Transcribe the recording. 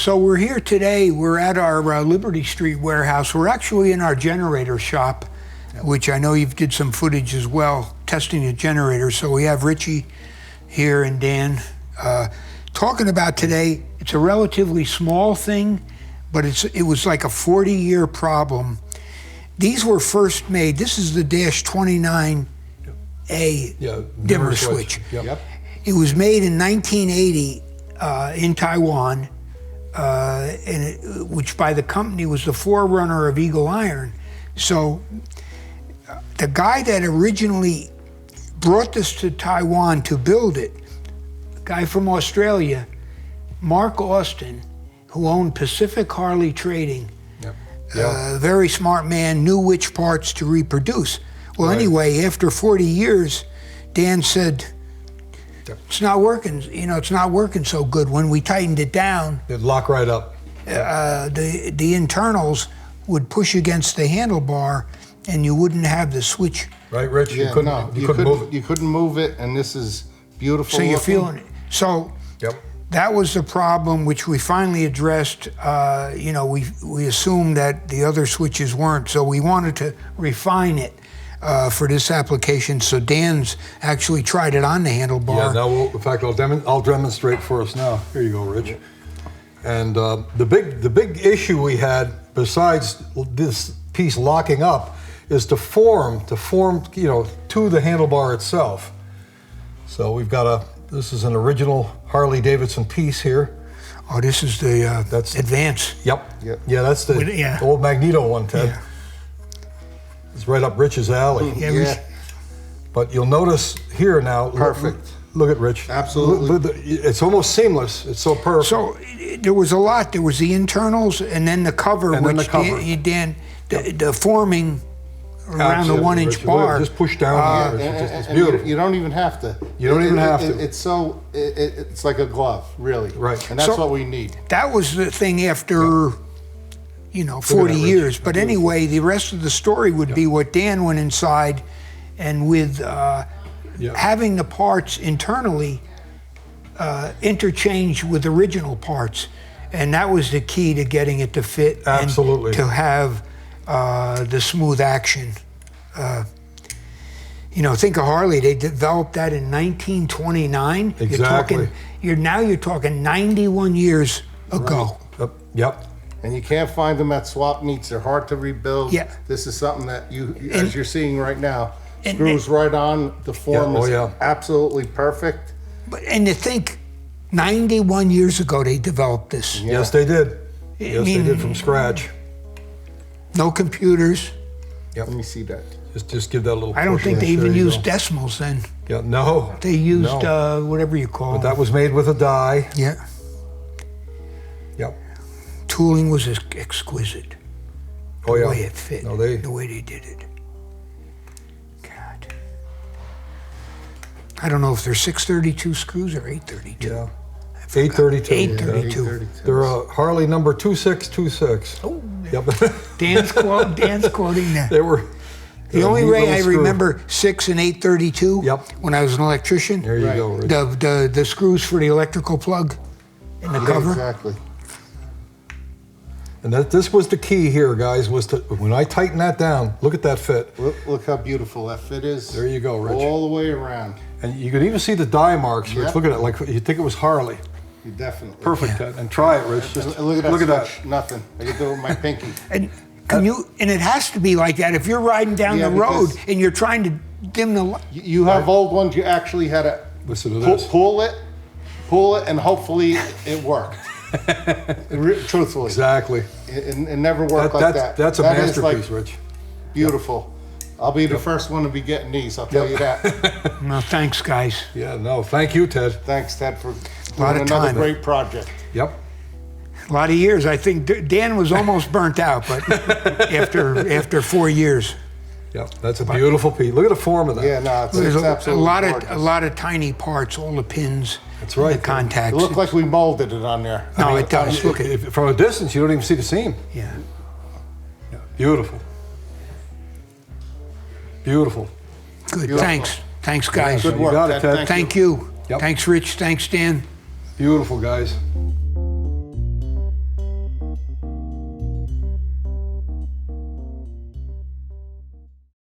So we're here today. We're at our Liberty Street warehouse. We're actually in our generator shop, which I know you've did some footage as well, testing the generator. So we have Richie here and Dan talking about today. It's a relatively small thing, but it was like a 40-year problem. These were first made. This is the -29A dimmer switch. Yep. It was made in 1980 in Taiwan, which by the company was the forerunner of Eagle Iron. So the guy that originally brought this to Taiwan to build it, a guy from Australia, Mark Austin, who owned Pacific Harley Trading, very smart man, knew which parts to reproduce. Well, anyway, after 40 years, Dan said, it's not working, it's not working so good. When we tightened it down, it'd lock right up. The internals would push against the handlebar and you wouldn't have the switch. Right, Rich? Yeah, you couldn't move it, and this is beautiful. So you're feeling it. So that was the problem, which we finally addressed. We assumed that the other switches weren't, so we wanted to refine it for this application. So Dan's actually tried it on the handlebar. Yeah, now in fact, I'll demonstrate for us now. Here you go, Rich. And the big issue we had, besides this piece locking up, is to form to the handlebar itself. So we've got this is an original Harley Davidson piece here. Oh, this is the that's Advance. Yep. Yeah, that's the old Magneto one, Ted. Yeah. It's right up Rich's alley. Yeah. But you'll notice here now. Perfect. Look at Rich. Absolutely. It's almost seamless. It's so perfect. So there was a lot. There was the internals and then the cover, and which then the cover. The forming around the 1-inch bar. Just push down. It's beautiful. You don't even have to. You don't even have to. It's like a glove, really. Right. And that's what we need. That was the thing after, 40 years. But anyway, the rest of the story would be what Dan went inside, and with having the parts internally interchanged with original parts. And that was the key to getting it to fit. Absolutely. And to have the smooth action. Think of Harley. They developed that in 1929. Exactly. You're talking 91 years ago. Right. Yep. And you can't find them at swap meets. They're hard to rebuild. Yeah. This is something that as you're seeing right now, screws right on. The form is absolutely perfect. And to think, 91 years ago they developed this. Yeah. Yes, they did. They did from scratch. No computers. Yep. Let me see that. Just give that a little push. I don't think they even used decimals then. Yeah, no. They used whatever you call it. But that was made with a die. Yeah. Yep. Tooling was exquisite. Oh, yeah. The way it fit. No, the way they did it. God. I don't know if they're 632 screws or 832. Yeah. 832. 832. They're Harley number 2626. Oh. Yep. Dan's quoting that. They were. The only way I remember 6 and 832 when I was an electrician. There you go, Rich. The screws for the electrical plug in the cover. Exactly. And this was the key here, guys, was when I tighten that down, look at that fit. Look how beautiful that fit is. There you go, Rich. All the way around. And you could even see the die marks, Rich. Look at it, like you think it was Harley. You definitely. Perfect, Ted. And try it, Rich. Just look at that. Nothing. I can do it with my pinky. And it has to be like that if you're riding down the road and you're trying to dim the light. You have old ones. You actually had to pull it, and hopefully it worked. Truthfully. Exactly. It never worked like that. That's a masterpiece, Rich. Beautiful. I'll be the first one to be getting these, I'll tell you that. No, thanks, guys. Yeah, no, thank you, Ted. Thanks, Ted, for doing another great project. Yep. A lot of years. I think Dan was almost burnt out, but after 4 years. Yep, that's a beautiful piece. Look at the form of that. Yeah, no, it's absolutely gorgeous. A lot of tiny parts, all the pins. That's right. The contacts. It looked like we molded it on there. No, it does. Look at from a distance, you don't even see the seam. Yeah. Beautiful. Beautiful. Good. Beautiful. Thanks, guys. Good work, you got it, Ted. Thank you. Yep. Thanks, Rich. Thanks, Dan. Beautiful, guys.